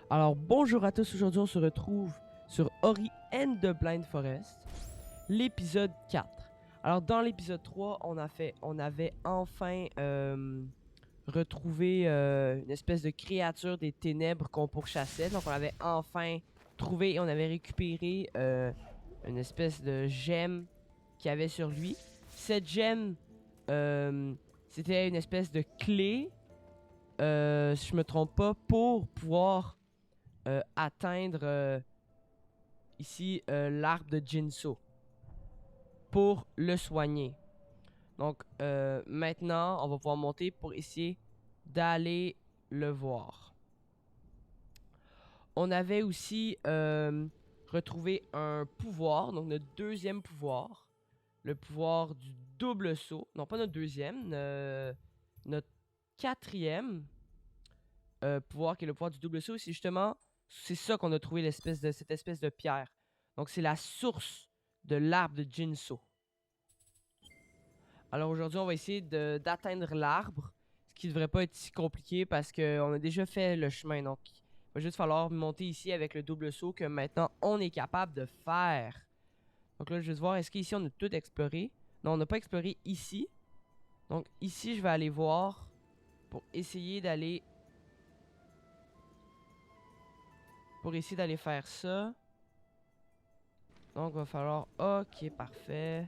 Alors bonjour à tous, aujourd'hui on se retrouve sur Ori and the Blind Forest, l'épisode 4. Alors dans l'épisode 3, on avait enfin retrouvé une espèce de créature des ténèbres qu'on pourchassait. Donc on l'avait enfin trouvé et on avait récupéré une espèce de gemme qu'il y avait sur lui. Cette gemme, c'était une espèce de clé, si je me trompe pas, pour pouvoir atteindre ici l'arbre de Jinso pour le soigner. Donc maintenant, on va pouvoir monter pour essayer d'aller le voir. On avait aussi retrouvé un pouvoir, donc notre deuxième pouvoir, le pouvoir du double saut. Non, pas notre deuxième, notre quatrième pouvoir qui est le pouvoir du double saut. C'est justement, c'est ça qu'on a trouvé cette espèce de pierre. Donc c'est la source de l'arbre de Jinso. Alors aujourd'hui, on va essayer d'atteindre l'arbre, ce qui devrait pas être si compliqué parce qu'on a déjà fait le chemin. Donc il va juste falloir monter ici avec le double saut que maintenant on est capable de faire. Donc là, je vais voir, est-ce qu'ici on a tout exploré? Non, on n'a pas exploré ici. Donc ici, je vais aller voir pour essayer d'aller... Pour essayer d'aller faire ça. Donc, il va falloir... Ok, parfait.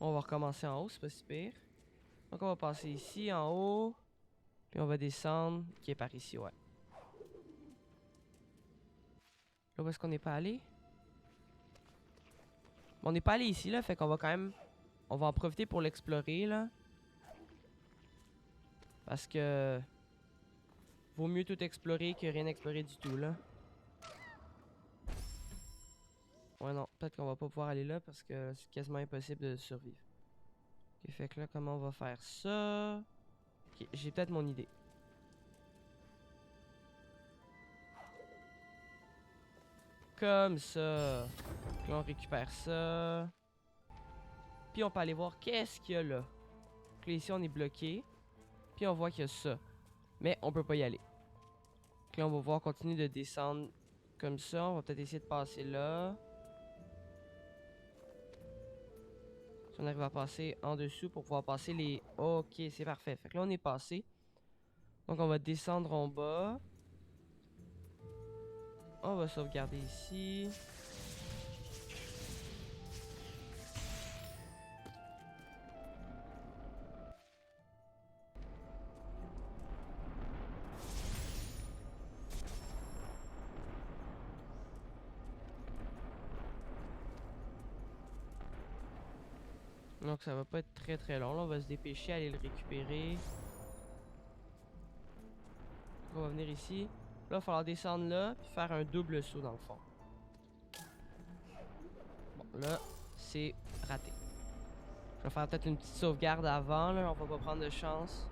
On va recommencer en haut, c'est pas si pire. Donc, on va passer ici, en haut. Puis, on va descendre. Qui est par ici, ouais. Là, où est-ce qu'on n'est pas allé? Bon, on n'est pas allé ici, là. Fait qu'on va quand même... On va en profiter pour l'explorer, là. Parce que... Vaut mieux tout explorer que rien explorer du tout, là. Ouais, non. Peut-être qu'on va pas pouvoir aller là parce que c'est quasiment impossible de survivre. Ok, fait que là, comment on va faire ça? Ok, j'ai peut-être mon idée. Comme ça. Puis on récupère ça. Puis on peut aller voir qu'est-ce qu'il y a là. Donc là, ici, on est bloqué. Puis on voit qu'il y a ça. Mais on peut pas y aller. Donc là, on va pouvoir continuer de descendre comme ça. On va peut-être essayer de passer là. Si on arrive à passer en dessous pour pouvoir passer les... Ok, c'est parfait. Fait que là, on est passé. Donc on va descendre en bas. On va sauvegarder ici. Donc ça va pas être très très long. Là, on va se dépêcher à aller le récupérer. On va venir ici. Là, il va falloir descendre là, puis faire un double saut dans le fond. Bon, là, c'est raté. Je vais faire peut-être une petite sauvegarde avant, là. On va pas prendre de chance.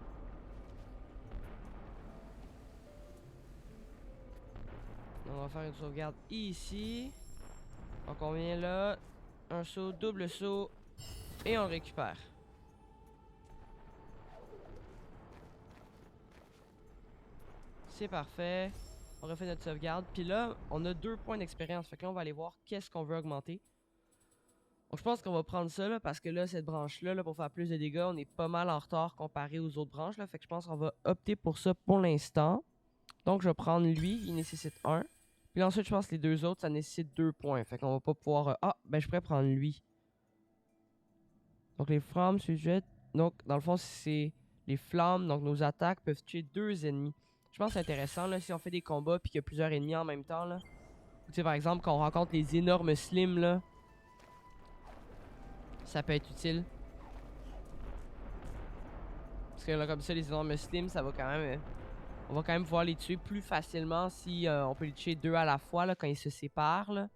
On va faire une sauvegarde ici. Donc on vient là. Un saut, double saut. Et on le récupère. C'est parfait. On refait notre sauvegarde. Puis là, on a 2 points d'expérience. Fait que là, on va aller voir qu'est-ce qu'on veut augmenter. Donc je pense qu'on va prendre ça là, parce que là, cette branche-là, là, pour faire plus de dégâts, on est pas mal en retard comparé aux autres branches. Là, fait que je pense qu'on va opter pour ça pour l'instant. Donc je vais prendre lui, il nécessite 1. Puis ensuite, je pense que les deux autres, ça nécessite 2 points. Fait qu'on va pas pouvoir... Ah, ben je pourrais prendre lui. Donc les flammes, sujet. Donc, dans le fond, c'est les flammes. Donc nos attaques peuvent tuer 2 ennemis. Je pense que c'est intéressant là, si on fait des combats puis qu'il y a plusieurs ennemis en même temps. Là. Tu sais, par exemple, quand on rencontre les énormes slims, là, ça peut être utile. Parce que là, comme ça, les énormes slims, ça va quand même... on va quand même pouvoir les tuer plus facilement si on peut les tuer 2 à la fois là, quand ils se séparent. Là.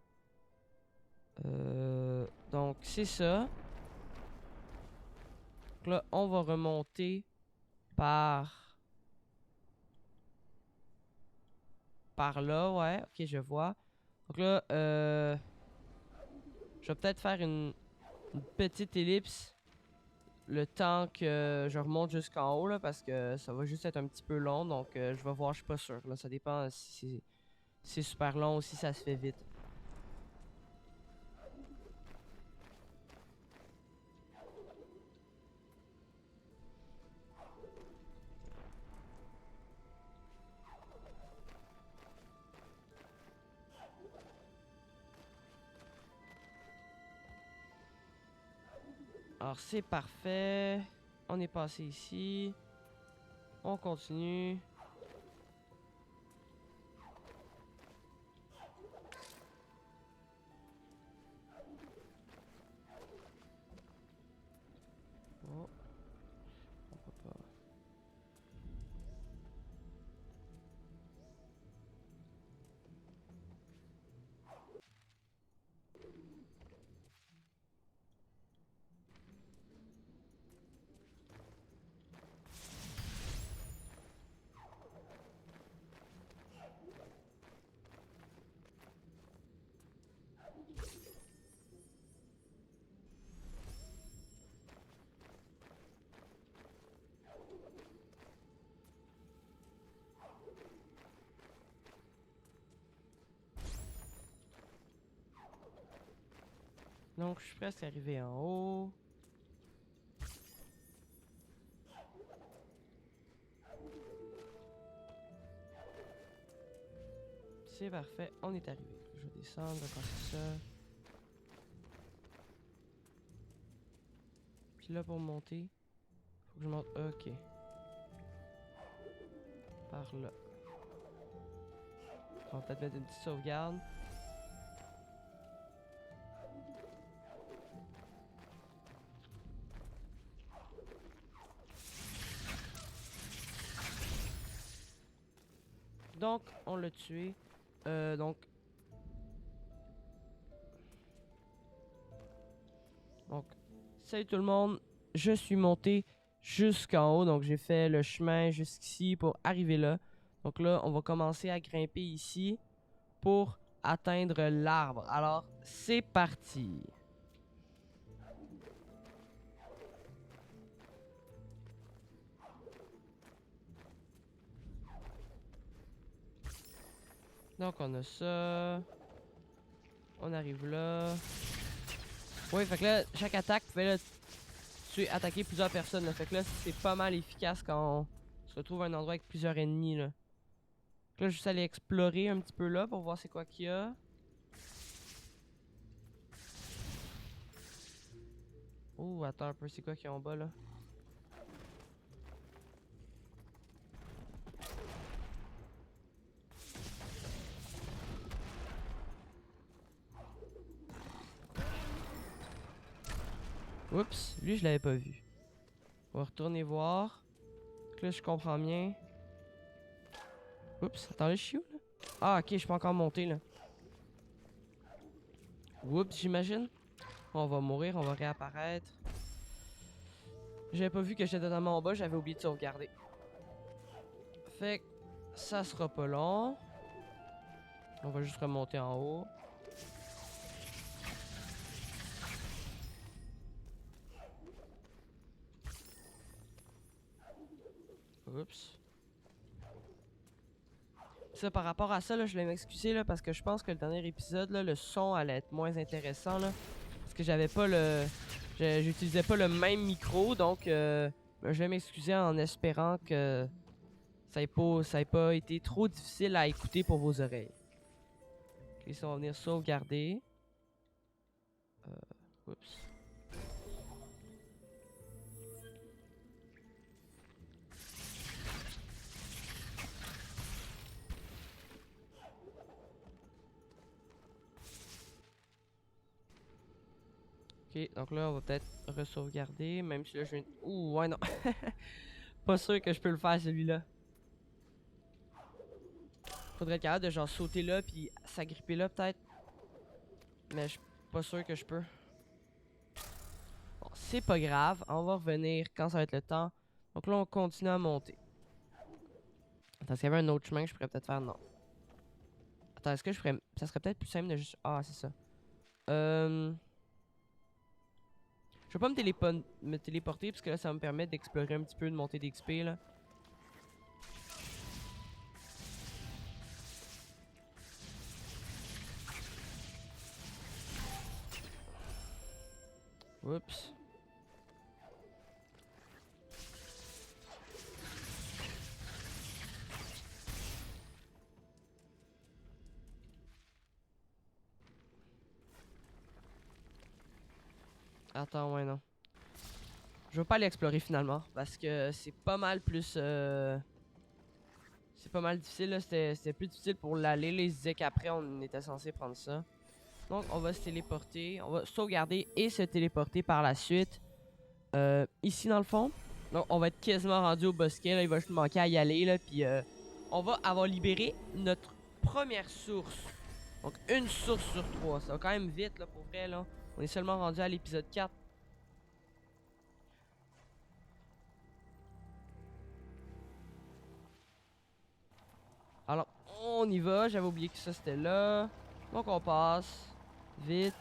Donc, c'est ça. Donc là, on va remonter par par là, ouais. Ok, je vois. Donc là, je vais peut-être faire une petite ellipse le temps que je remonte jusqu'en haut, là, parce que ça va juste être un petit peu long. Donc, je vais voir, je suis pas sûr. Là, ça dépend si c'est super long ou si ça se fait vite. Alors, c'est parfait. On est passé ici. On continue. Oh, on peut pas. Donc, je suis presque arrivé en haut. C'est parfait, on est arrivé. Je vais descendre, je vais passer ça. Puis là, pour monter, faut que je monte. Ok. Par là. On va peut-être mettre une petite sauvegarde. Donc, on l'a tué. Donc, salut tout le monde. Je suis monté jusqu'en haut. Donc, j'ai fait le chemin jusqu'ici pour arriver là. Donc là, on va commencer à grimper ici pour atteindre l'arbre. Alors, c'est parti. Donc, on a ça. On arrive là. Oui, fait que là, chaque attaque pouvait là, attaquer plusieurs personnes. Là. Fait que là, c'est pas mal efficace quand on se retrouve à un endroit avec plusieurs ennemis. Là, fait que là juste aller explorer un petit peu là pour voir c'est quoi qu'il y a. Oh, attends un peu, c'est quoi qu'il y a en bas là? Oups, lui je l'avais pas vu. On va retourner voir. Donc là, je comprends bien. Oups, attends, là, je suis où là? Ah, ok, je peux encore monter là. Oups, j'imagine. On va mourir, on va réapparaître. J'avais pas vu que j'étais totalement en bas, j'avais oublié de sauvegarder. Fait que ça sera pas long. On va juste remonter en haut. Oups. Ça, par rapport à ça, là, je vais m'excuser là, parce que je pense que le dernier épisode, là, le son allait être moins intéressant. Là, parce que j'avais pas le. J'utilisais pas le même micro, donc je vais m'excuser en espérant que ça ait pas été trop difficile à écouter pour vos oreilles. Ok, ça, on va venir sauvegarder. Oups. Ok, donc là, on va peut-être re-sauvegarder, même si là, je viens. Ouh, ouais, non. Pas sûr que je peux le faire, celui-là. Faudrait être capable de genre sauter là, puis s'agripper là, peut-être. Mais je suis pas sûr que je peux. Bon, c'est pas grave. On va revenir quand ça va être le temps. Donc là, on continue à monter. Attends, s'il y avait un autre chemin que je pourrais peut-être faire, non. Attends, est-ce que je ferais... Ça serait peut-être plus simple de juste... Ah, c'est ça. Je vais pas me téléporter parce que là, ça va me permettre d'explorer un petit peu, de monter d'XP, là. Oups. Attends, ouais, non. Je vais pas l'explorer finalement parce que c'est pas mal plus... C'est pas mal difficile, là. C'était plus difficile pour l'aller. Là, ils se disaient qu'après, on était censé prendre ça. Donc, on va se téléporter. On va sauvegarder et se téléporter par la suite. Ici, dans le fond. Donc, on va être quasiment rendu au bosquet. Là. Il va juste manquer à y aller. Là, puis, on va avoir libéré notre première source. Donc, une source sur 3. Ça va quand même vite, là, pour vrai. Là. On est seulement rendu à l'épisode 4. Alors, on y va. J'avais oublié que ça, c'était là. Donc, on passe. Vite.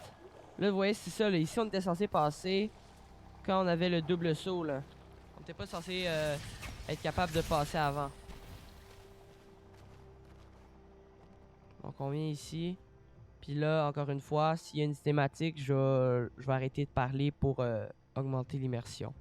Là, vous voyez, c'est ça. Là. Ici, on était censé passer quand on avait le double saut. Là. On n'était pas censé être capable de passer avant. Donc, on vient ici. Puis là, encore une fois, s'il y a une cinématique, je vais arrêter de parler pour augmenter l'immersion.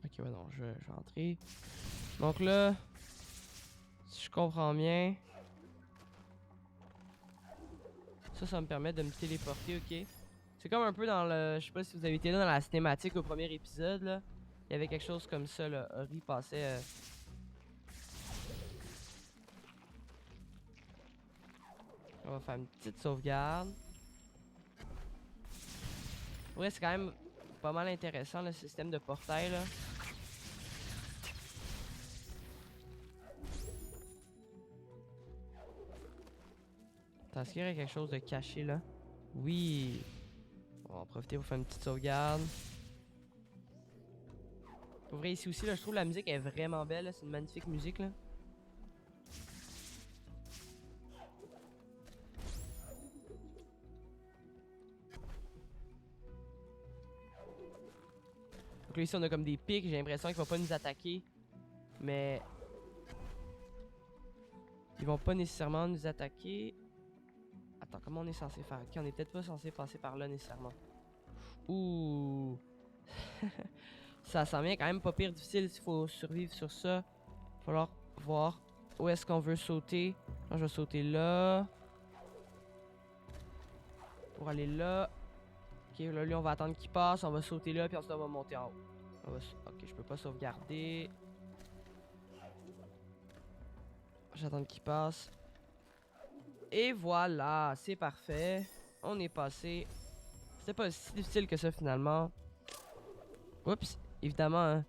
Ok, ouais, non, je vais entrer. Donc là, si je comprends bien, ça me permet de me téléporter, ok. C'est comme un peu dans le... Je sais pas si vous avez été là dans la cinématique au premier épisode, là. Il y avait quelque chose comme ça, là. Ori passait... On va faire une petite sauvegarde. Ouais, c'est quand même pas mal intéressant, le système de portail, là. Attends, est-ce qu'il y aurait quelque chose de caché, là? Oui! On va en profiter pour faire une petite sauvegarde. Pour vrai, ici aussi, là, je trouve la musique est vraiment belle, là. C'est une magnifique musique, là. Donc là, ici, on a comme des pics. J'ai l'impression qu'ils vont pas nous attaquer. Mais... Ils vont pas nécessairement nous attaquer. Attends, comment on est censé faire? Ok, on est peut-être pas censé passer par là nécessairement. Ouh! Ça s'en vient quand même pas pire difficile s'il faut survivre sur ça. Il va falloir voir où est-ce qu'on veut sauter. Moi, je vais sauter là. Pour aller là. Ok, là, lui, on va attendre qu'il passe. On va sauter là, puis ensuite, on va monter en haut. Ok, je peux pas sauvegarder. J'attends qu'il passe. Et voilà, c'est parfait. On est passé. C'était pas si difficile que ça, finalement. Oups, évidemment, hein,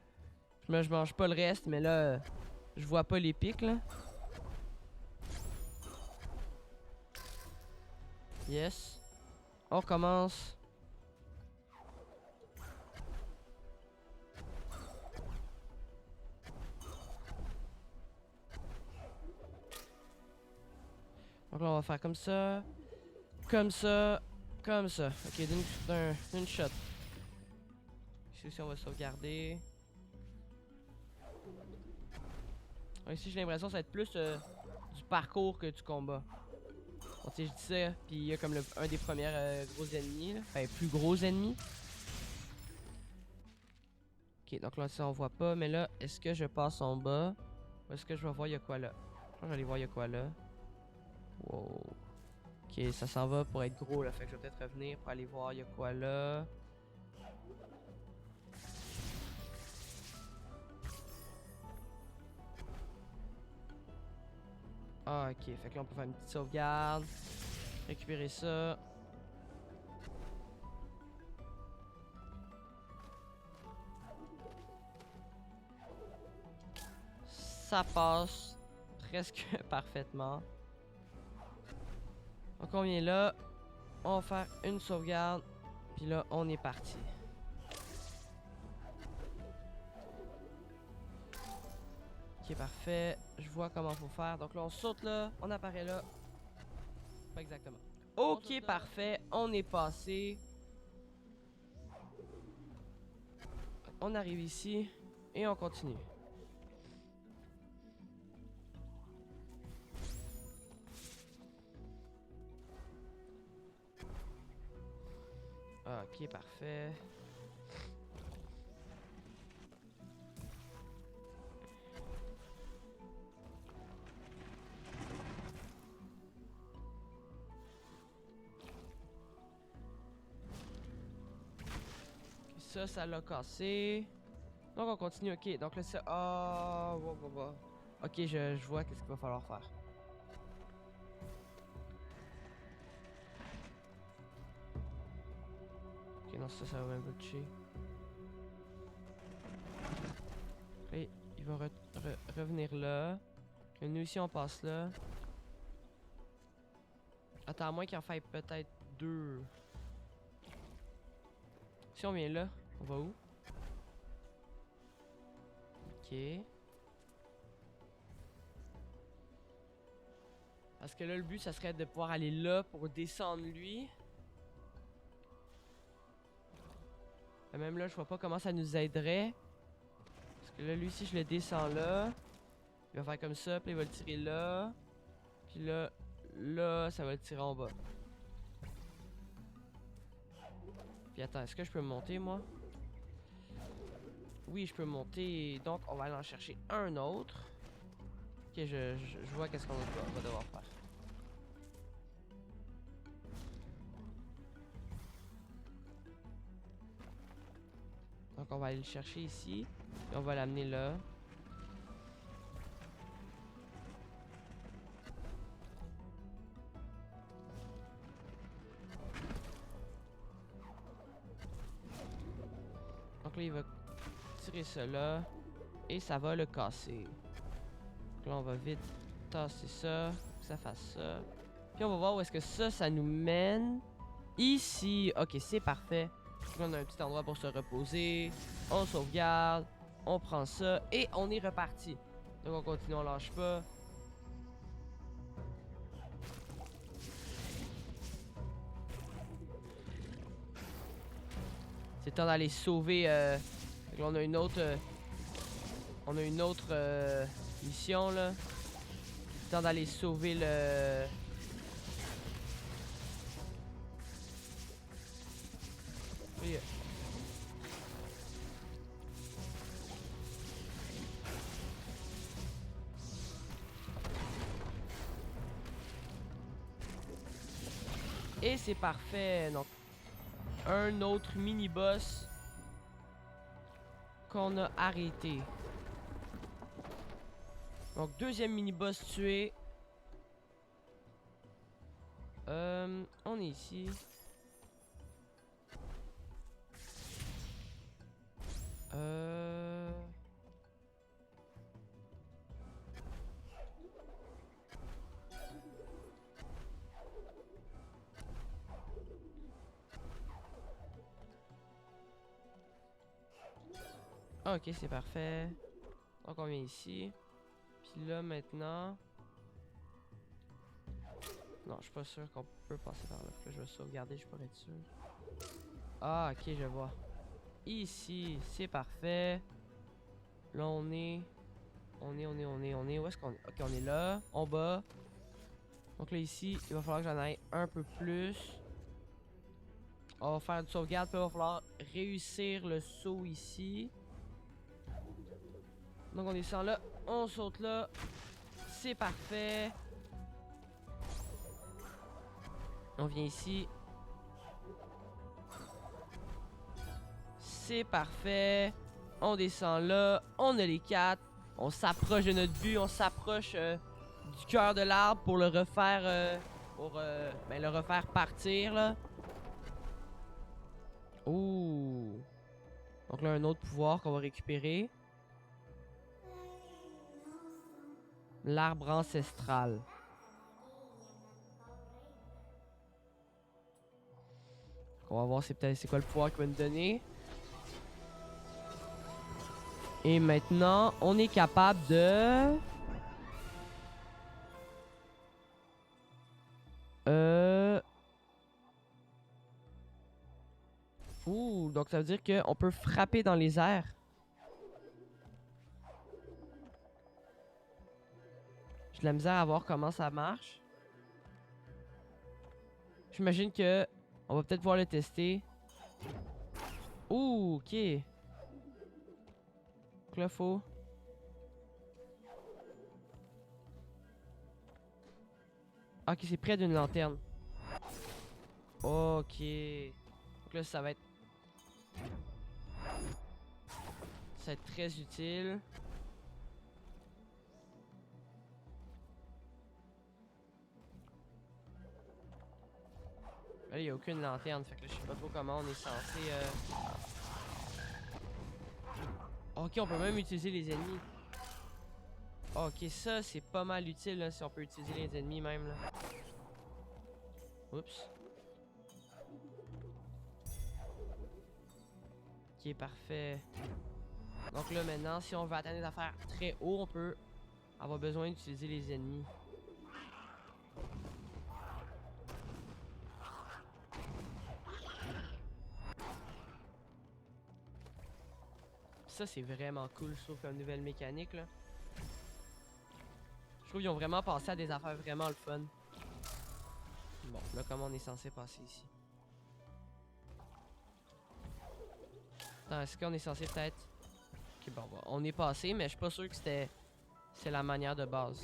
je mange pas le reste, mais là, je vois pas les pics, là. Yes. On recommence. Donc là, on va faire comme ça. Comme ça. Comme ça. Ok, d'une shot. Ici aussi, on va sauvegarder. Ici, j'ai l'impression que ça va être plus du parcours que du combat. Bon, tu sais, je dis ça, puis il y a comme un des premiers gros ennemis, là. Enfin, plus gros ennemis. Ok, donc là, ça, on voit pas. Mais là, est-ce que je passe en bas? Ou est-ce que je vais voir, il y a quoi là? Je pense que je vais aller voir, il y a quoi là. Wow. Ok, ça s'en va pour être gros, là. Fait que je vais peut-être revenir pour aller voir, il y a quoi là. Ah, ok. Fait que là, on peut faire une petite sauvegarde. Récupérer ça. Ça passe presque parfaitement. Donc on vient là. On va faire une sauvegarde. Puis là, on est parti. Ok, parfait. Je vois comment faut faire. Donc là, on saute là. On apparaît là. Pas exactement. Ok, parfait. On est passé. On arrive ici. Et on continue. Ok, parfait. Ça l'a cassé. Donc on continue, ok. Donc là, ça... Oh, ok, je vois qu'est-ce qu'il va falloir faire. Ok, non, ça va même pas toucher. Et il va revenir là. Et nous ici, on passe là. Attends, à moins qu'il en faille peut-être deux. Si on vient là, on va où? Ok. Parce que là, le but, ça serait de pouvoir aller là pour descendre lui. Et même là, je vois pas comment ça nous aiderait. Parce que là, lui, si je le descends là, il va faire comme ça, puis il va le tirer là. Puis là, ça va le tirer en bas. Puis attends, est-ce que je peux monter, moi? Oui, je peux monter. Donc, on va aller en chercher un autre. Ok, je vois qu'est-ce qu'on va devoir faire. Donc, on va aller le chercher ici. Et on va l'amener là. Donc là, il va tirer ça là. Et ça va le casser. Donc là, on va vite tasser ça. Que ça fasse ça. Puis on va voir où est-ce que ça nous mène. Ici. Ok, c'est parfait. Donc là, on a un petit endroit pour se reposer. On sauvegarde. On prend ça. Et on est reparti. Donc on continue, on lâche pas. C'est temps d'aller sauver. Donc là, on a une autre. Mission là. C'est temps d'aller sauver le. Oui. Et c'est parfait. Donc, un autre mini-boss qu'on a arrêté. Donc, deuxième mini-boss tué. On est ici. Ah, ok, c'est parfait. Donc, on vient ici. Puis là, maintenant... Non, je suis pas sûr qu'on peut passer par là. Là, je vais sauvegarder, je suis pas être sûr. Ah, ok, je vois. Ici, c'est parfait. Là, on est... Où est-ce qu'on est? Ok, on est là, en bas. Donc là, ici, il va falloir que j'en aille un peu plus. On va faire une sauvegarde, puis il va falloir réussir le saut ici. Donc on descend là, on saute là. C'est parfait. On vient ici. C'est parfait. On descend là. On a les 4. On s'approche de notre but. On s'approche du cœur de l'arbre pour le refaire ben, le refaire partir là. Ouh. Donc là un autre pouvoir qu'on va récupérer. L'arbre ancestral. On va voir c'est quoi le pouvoir qu'il va nous donner. Et maintenant, on est capable de... Ouh, donc ça veut dire qu'on peut frapper dans les airs. J'ai de la misère à voir comment ça marche. J'imagine que on va peut-être pouvoir le tester. Ouh, ok. Donc là, faut... Ok, c'est près d'une lanterne. Ok. Donc là, ça va être très utile. Là, il n'y a aucune lanterne. Fait que là, je sais pas trop comment on est censé... Ok, on peut même utiliser les ennemis. Ok, ça, c'est pas mal utile là, si on peut utiliser les ennemis même. Là. Oups. Ok, parfait. Donc là, maintenant, si on veut atteindre des affaires très haut, on peut avoir besoin d'utiliser les ennemis. Ça, c'est vraiment cool, je trouve, comme nouvelle mécanique, là. Je trouve qu'ils ont vraiment passé à des affaires vraiment le fun. Bon, là, comment on est censé passer ici? Attends, est-ce qu'on est censé peut-être... Ok, bon, on est passé, mais je suis pas sûr que c'est la manière de base.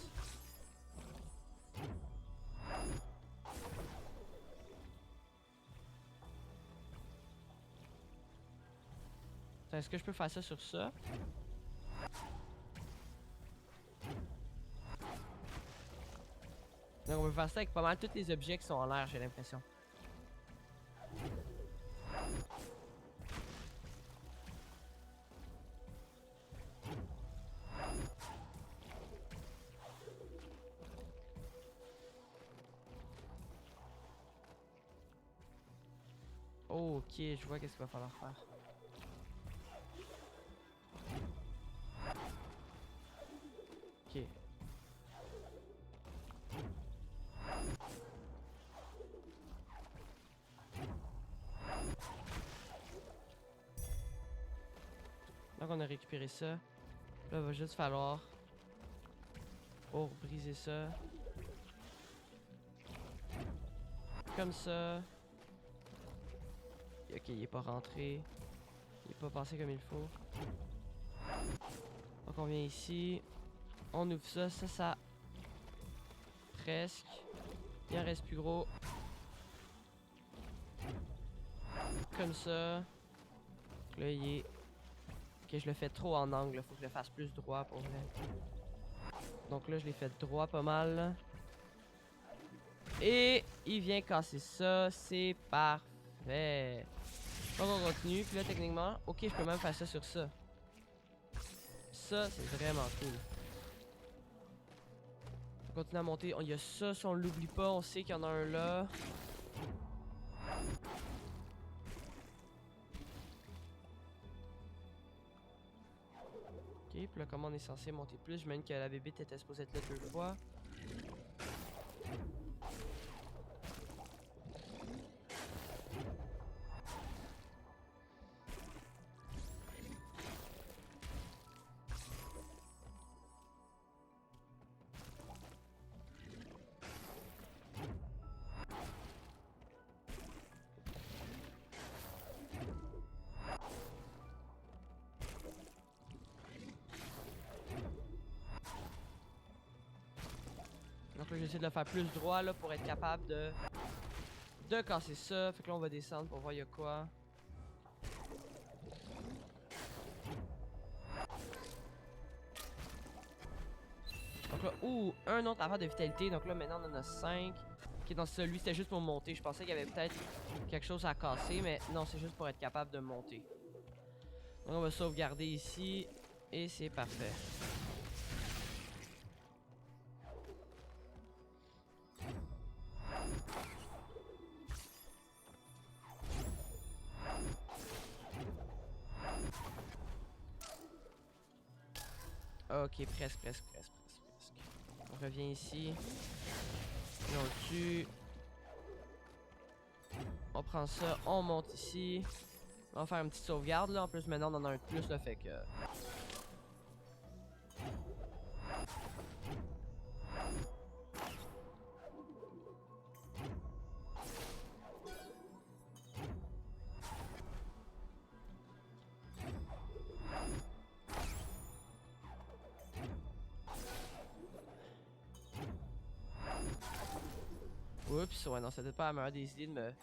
Est-ce que je peux faire ça sur ça? Donc on peut faire ça avec pas mal tous les objets qui sont en l'air, j'ai l'impression. Oh, ok, je vois qu'est-ce qu'il va falloir faire. Ok. Donc on a récupéré ça. Là, il va juste falloir... pour briser ça. Comme ça. Ok, il est pas rentré. Il est pas passé comme il faut. Donc on vient ici. On ouvre ça. Ça... Presque. Il en reste plus gros. Comme ça. Donc là, il est... Ok, je le fais trop en angle. Faut que je le fasse plus droit pour vrai. Donc là, je l'ai fait droit pas mal. Et il vient casser ça. C'est parfait. Donc on continue. Puis là, techniquement... Ok, je peux même faire ça sur ça. Ça, c'est vraiment cool. On continue à monter. Il y a ça, si on l'oublie pas, on sait qu'il y en a un là. Ok, puis là, comment on est censé monter plus? Je mène que la bébête était supposée être là 2 fois. Donc là, j'essaie de le faire plus droit là pour être capable de casser ça. Fait que là, on va descendre pour voir il y a quoi. Donc là, ouh, un autre affaire de vitalité. Donc là, maintenant, on en a 5. Ok, donc celui, c'était juste pour monter. Je pensais qu'il y avait peut-être quelque chose à casser, mais non, c'est juste pour être capable de monter. Donc on va sauvegarder ici. Et c'est parfait. Ok, presque. On revient ici. Et on le tue. On prend ça, on monte ici. On va faire une petite sauvegarde là. En plus, maintenant, on en a un de plus là, fait que. Oups, ouais, non, c'était pas la meilleure des idées de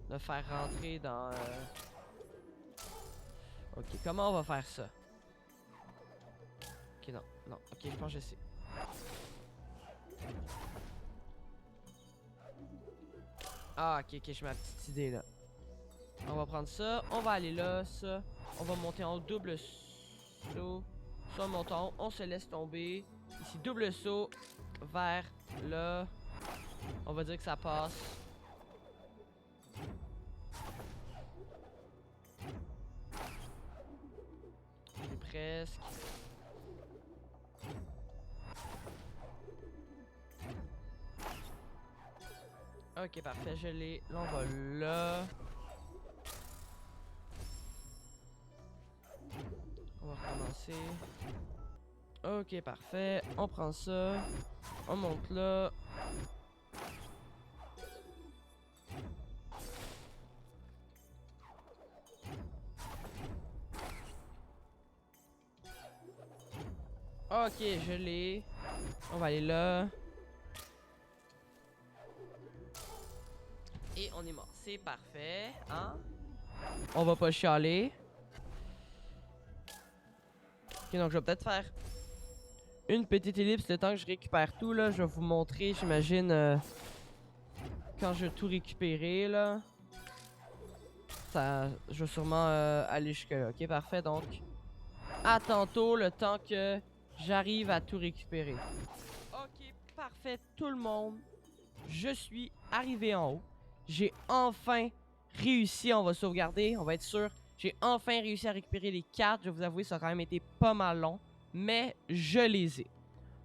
me faire rentrer dans. Ok, comment on va faire ça? Ok, non, ok, je pense que je sais. Ah, ok, j'ai ma petite idée là. On va prendre ça, on va aller là, ça. On va monter en double saut. Ça, montons, on se laisse tomber. Ici, double saut vers là. On va dire que ça passe. C'est presque. Ok, parfait, je l'ai. Là, on va là. On va recommencer. Ok, parfait. On prend ça. On monte là. Ok, je l'ai. On va aller là. Et on est mort. C'est parfait. Hein? On va pas chialer. Ok, donc je vais peut-être faire une petite ellipse le temps que je récupère tout là. Je vais vous montrer, j'imagine, quand je vais tout récupérer là. Ça, je vais sûrement aller jusque là. Ok, parfait. Donc, à tantôt le temps que j'arrive à tout récupérer. Ok, parfait tout le monde. Je suis arrivé en haut. J'ai enfin réussi, on va sauvegarder, on va être sûr. J'ai enfin réussi à récupérer les cartes. Je vais vous avouer, ça a quand même été pas mal long. Mais je les ai.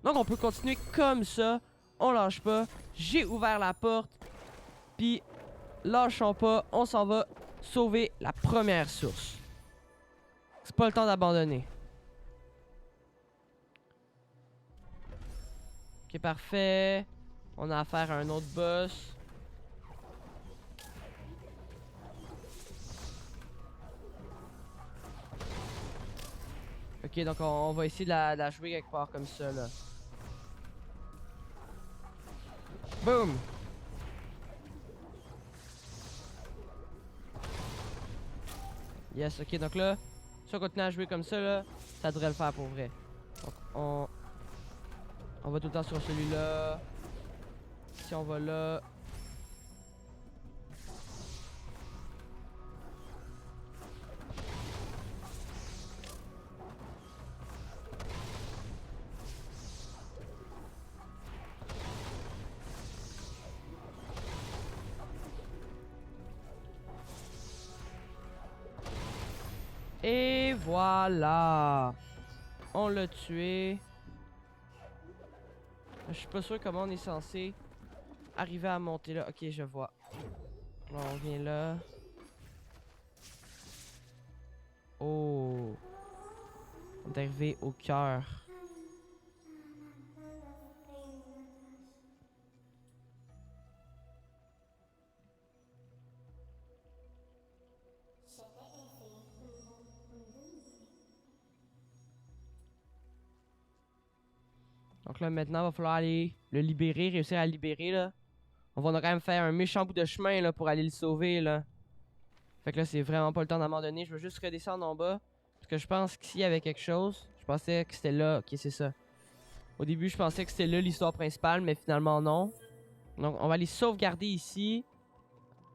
Donc on peut continuer comme ça. On lâche pas. J'ai ouvert la porte. Puis lâchons pas. On s'en va sauver la première source. C'est pas le temps d'abandonner. Ok, parfait. On a affaire à un autre boss. Ok, donc on va essayer de la jouer quelque part comme ça, là. Boom! Yes, ok, donc là, si on continue à jouer comme ça, là, ça devrait le faire pour vrai. Donc, on va tout le temps sur celui-là. Si on va là... Et voilà! On l'a tué. Je suis pas sûr comment on est censé arriver à monter là. Ok, je vois. Là, on vient là. Oh! On est arrivé au cœur. Donc là, maintenant, il va falloir aller le libérer, réussir à le libérer, là. On va quand même faire un méchant bout de chemin, là, pour aller le sauver, là. Fait que là, c'est vraiment pas le temps d'abandonner. Je veux juste redescendre en bas. Parce que je pense qu'ici, il y avait quelque chose. Je pensais que c'était là. Ok, c'est ça. Au début, je pensais que c'était là l'histoire principale, mais finalement non. Donc, on va aller sauvegarder ici.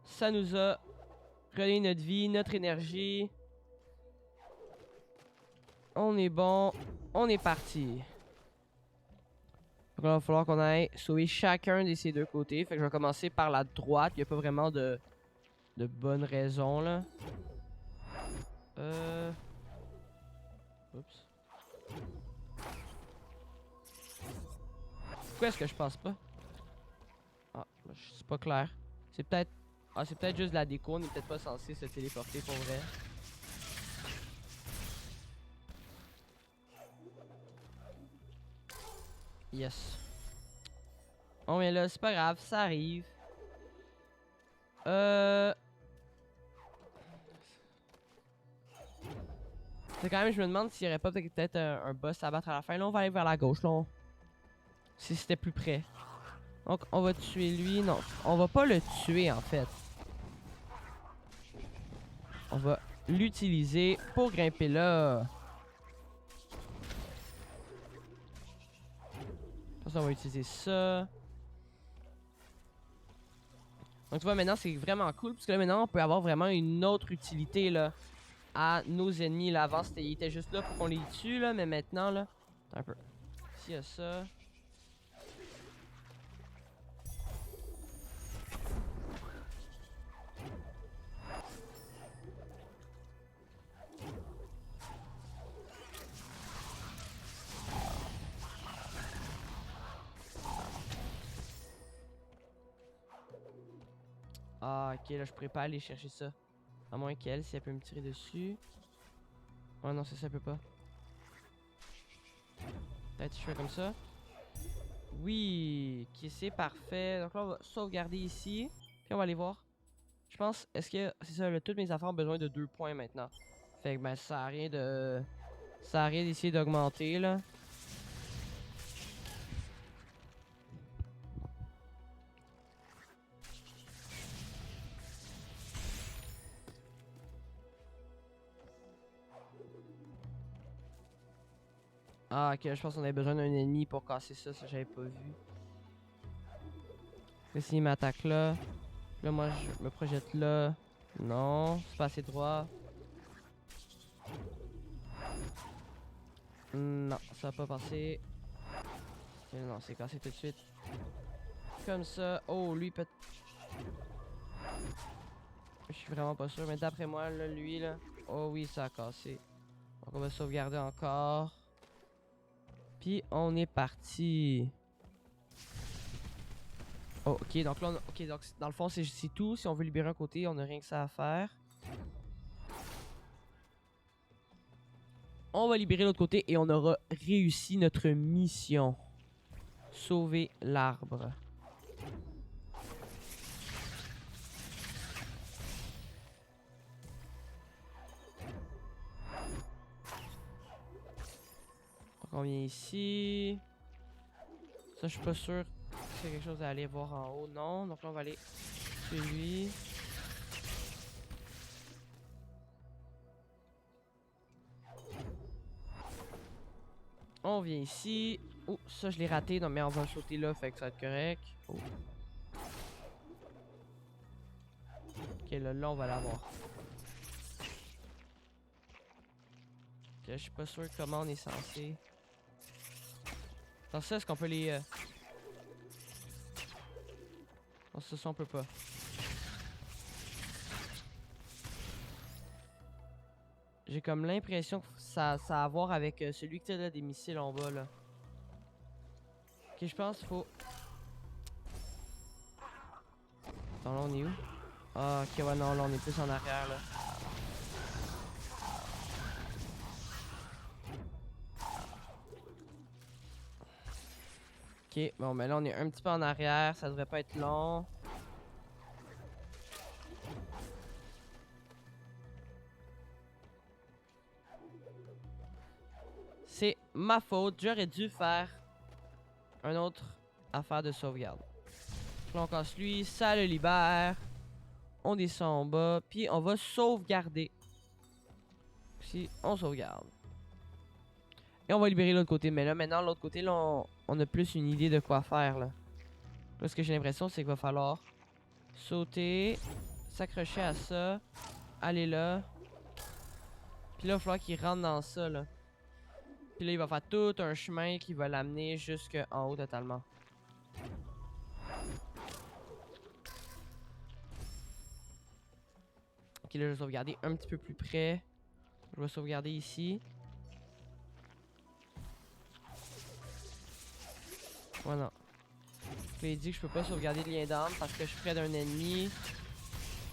Ça nous a redonné notre vie, notre énergie. On est bon. On est parti. Donc là, il va falloir qu'on aille sauver chacun de ces deux côtés. Fait que je vais commencer par la droite. Il n'y a pas vraiment de bonnes raisons, là. Oups. Pourquoi est-ce que je passe pas? Ah, c'est pas clair. C'est peut-être... Ah, c'est peut-être juste de la déco. On n'est peut-être pas censé se téléporter pour vrai. Yes. On est là, c'est pas grave, ça arrive. C'est quand même, je me demande s'il y aurait pas peut-être un boss à battre à la fin. Là, on va aller vers la gauche, là. Si c'était plus près. Donc, on va tuer lui. Non, on va pas le tuer, en fait. On va l'utiliser pour grimper là. On va utiliser ça. Donc tu vois, maintenant c'est vraiment cool parce que là maintenant on peut avoir vraiment une autre utilité là à nos ennemis. Là avant il était juste là pour qu'on les tue là, mais maintenant là, attends un peu. Ici il y a ça. Ah ok, là je pourrais pas aller chercher ça. À moins qu'elle, si elle peut me tirer dessus. Oh non, ça peut pas. Peut-être je fais comme ça. Oui, ok, c'est parfait. Donc là on va sauvegarder ici. Puis on va aller voir. Je pense, est-ce que c'est ça, là, toutes mes affaires ont besoin de 2 points maintenant. Fait que ben ça sert à rien de... Ça sert à rien d'essayer d'augmenter là. Ah ok, je pense qu'on avait besoin d'un ennemi pour casser ça, ça j'avais pas vu. S'il m'attaque là. Là moi je me projette là. Non, c'est pas assez droit. Non, ça va pas passer. Non, c'est cassé tout de suite. Comme ça. Oh, lui peut... Je suis vraiment pas sûr, mais d'après moi, là, lui, là... Oh oui, ça a cassé. Donc on va sauvegarder encore. Puis on est parti. Oh, ok, donc là, ok, donc dans le fond, c'est tout. Si on veut libérer un côté, on n'a rien que ça à faire. On va libérer l'autre côté et on aura réussi notre mission. Sauver l'arbre. Donc on vient ici. Ça, je suis pas sûr qu'il y a quelque chose à aller voir en haut. Non, donc là, on va aller chez lui. On vient ici. Oh, ça je l'ai raté. Non, mais on va sauter là, fait que ça va être correct. Oh. Ok, là on va l'avoir. Ok, je suis pas sûr comment on est censé. Dans ça, est-ce qu'on peut les... Non, ça, on peut pas. J'ai comme l'impression que ça a à voir avec celui qui a des missiles en bas, là. Ok, je pense qu'il faut... Attends, là, on est où? Ah, ok, ouais, non, là, on est plus en arrière, là. Ok, bon, mais là, on est un petit peu en arrière. Ça devrait pas être long. C'est ma faute. J'aurais dû faire un autre affaire de sauvegarde. Là, on casse lui. Ça le libère. On descend en bas. Puis, on va sauvegarder. Ici, on sauvegarde. Et on va libérer l'autre côté. Mais là, maintenant, l'autre côté, là, on a plus une idée de quoi faire, là. Là, ce que j'ai l'impression, c'est qu'il va falloir sauter, s'accrocher à ça, aller là. Puis là, il va falloir qu'il rentre dans ça, là. Puis là, il va faire tout un chemin qui va l'amener jusqu'en haut totalement. Ok, là, je vais sauvegarder un petit peu plus près. Je vais sauvegarder ici. Voilà. Je lui ai dit que je peux pas sauvegarder le lien d'arme parce que je suis près d'un ennemi.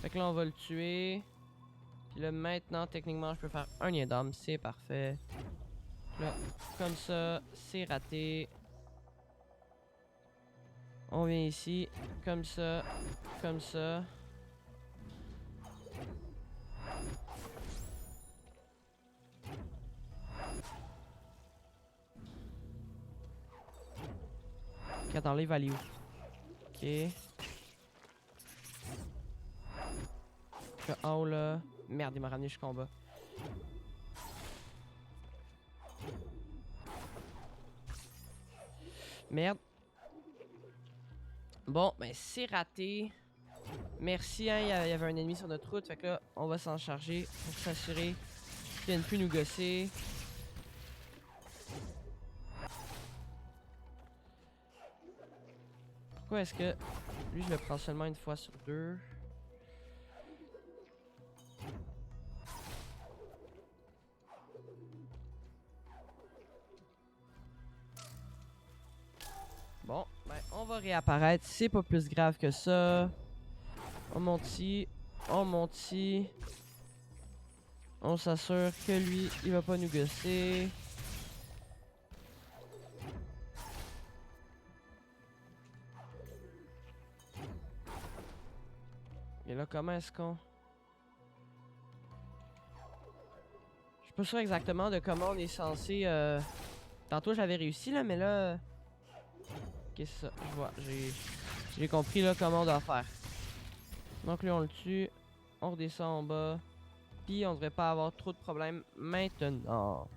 Fait que là, on va le tuer. Puis là, maintenant, techniquement, je peux faire un lien d'arme. C'est parfait. Là, comme ça, c'est raté. On vient ici. Comme ça. Comme ça. Ok, attends, là, il va aller où? Ok. Là, en haut, là. Merde, il m'a ramené jusqu'en bas. Merde. Bon, ben c'est raté. Merci, hein, il y avait un ennemi sur notre route. Fait que là, on va s'en charger pour s'assurer qu'il vienne plus nous gosser. Pourquoi est-ce que lui, je le prends seulement une fois sur deux? Bon, ben on va réapparaître. C'est pas plus grave que ça. On monte ici. On monte ici. On s'assure que lui, il va pas nous gosser. Et là, comment est-ce qu'on... Je suis pas sûr exactement de comment on est censé... Tantôt, j'avais réussi, là, mais là... Qu'est-ce que ça? Je vois, j'ai compris, là, comment on doit faire. Donc, lui, on le tue. On redescend en bas. Puis, on devrait pas avoir trop de problèmes maintenant.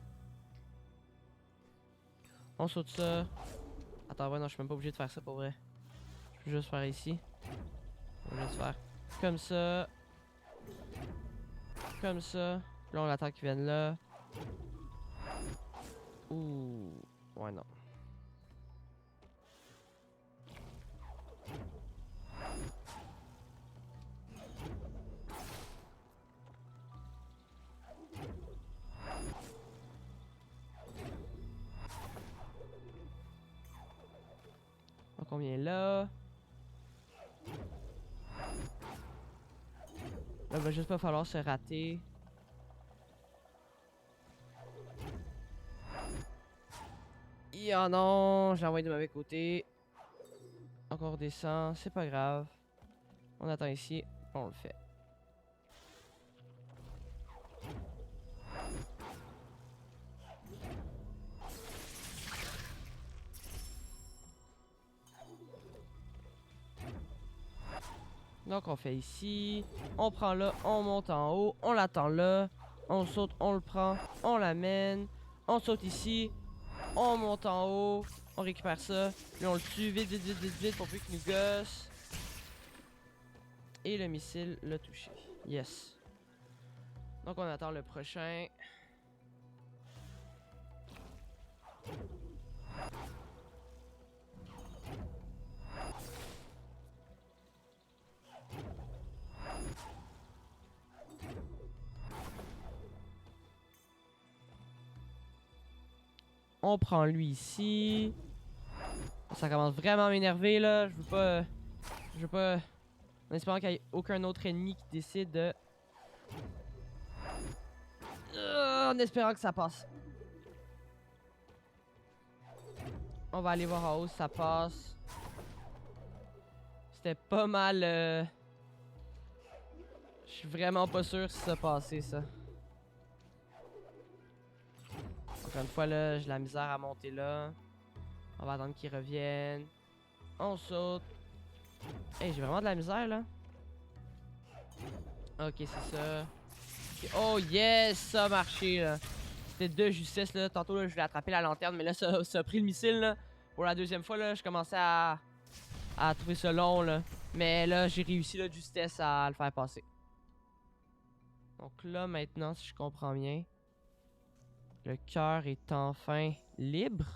On saute ça. Attends, ouais, non, je suis même pas obligé de faire ça pour vrai. Je peux juste faire ici. Je vais juste faire comme ça. Comme ça. Là, on attend qu'ils viennent là. Ouh. Ouais, non. Donc, on vient là. Là, il va juste pas falloir se rater. Oh non, j'ai envoyé du mauvais côté. Encore redescend, c'est pas grave. On attend ici, on le fait. Donc on fait ici, on prend là, on monte en haut, on l'attend là, on saute, on le prend, on l'amène, on saute ici, on monte en haut, on récupère ça, puis on le tue vite, vite, vite, vite, vite pour plus qu'il nous gosse. Et le missile l'a touché. Yes. Donc on attend le prochain. On prend lui ici. Ça commence vraiment à m'énerver là. Je veux pas... Je veux pas... En espérant qu'il n'y ait aucun autre ennemi qui décide de... En espérant que ça passe. On va aller voir en haut si ça passe. C'était pas mal... Je suis vraiment pas sûr si ça passait ça. Encore une fois là, j'ai la misère à monter là. On va attendre qu'ils reviennent. On saute. Hey, j'ai vraiment de la misère là. Ok, c'est ça. Okay. Oh yes, ça a marché là. quantité de justesse là. Tantôt là, je voulais attraper la lanterne, mais là ça a pris le missile là. Pour la deuxième fois là, je commençais à trouver ça long là. Mais là, j'ai réussi là de justesse à le faire passer. Donc là maintenant, si je comprends bien, le cœur est enfin libre.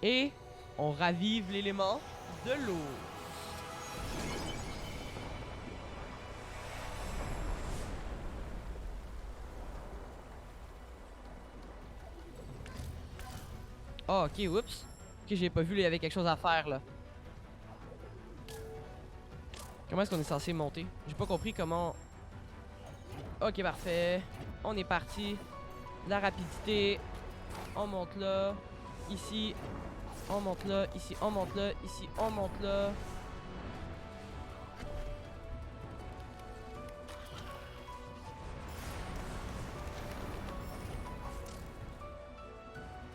Et on ravive l'élément de l'eau. Oh, ok, oups. Ok, j'ai pas vu, il y avait quelque chose à faire là. Comment est-ce qu'on est censé monter? J'ai pas compris comment... Ok, parfait. On est parti. La rapidité. On monte là. Ici. On monte là. Ici, on monte là. Ici, on monte là.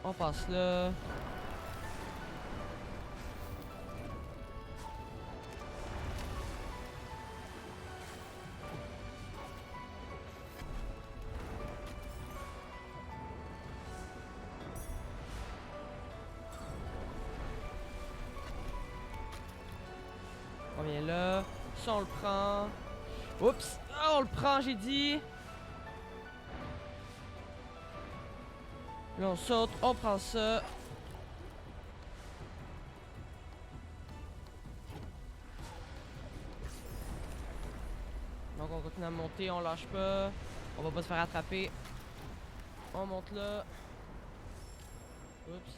On passe là. On vient là. Ça, on le prend. Oups. Ah, on le prend, j'ai dit. Là, on saute. On prend ça. Donc, on continue à monter. On lâche pas. On va pas se faire attraper. On monte là. Oups.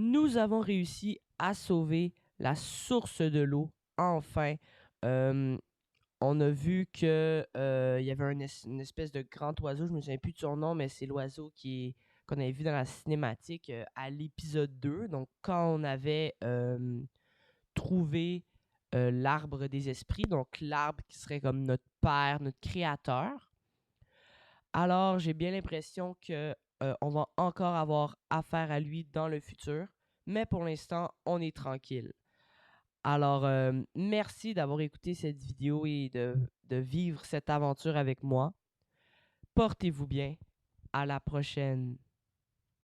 nous avons réussi à sauver la source de l'eau. Enfin, Euh, on a vu que il y avait une espèce de grand oiseau, je me souviens plus de son nom, mais c'est l'oiseau qu'on avait vu dans la cinématique à l'épisode 2. Donc, quand on avait trouvé l'arbre des esprits, donc l'arbre qui serait comme notre père, notre créateur. Alors, j'ai bien l'impression que on va encore avoir affaire à lui dans le futur, mais pour l'instant, on est tranquille. Alors, merci d'avoir écouté cette vidéo et de vivre cette aventure avec moi. Portez-vous bien. À la prochaine.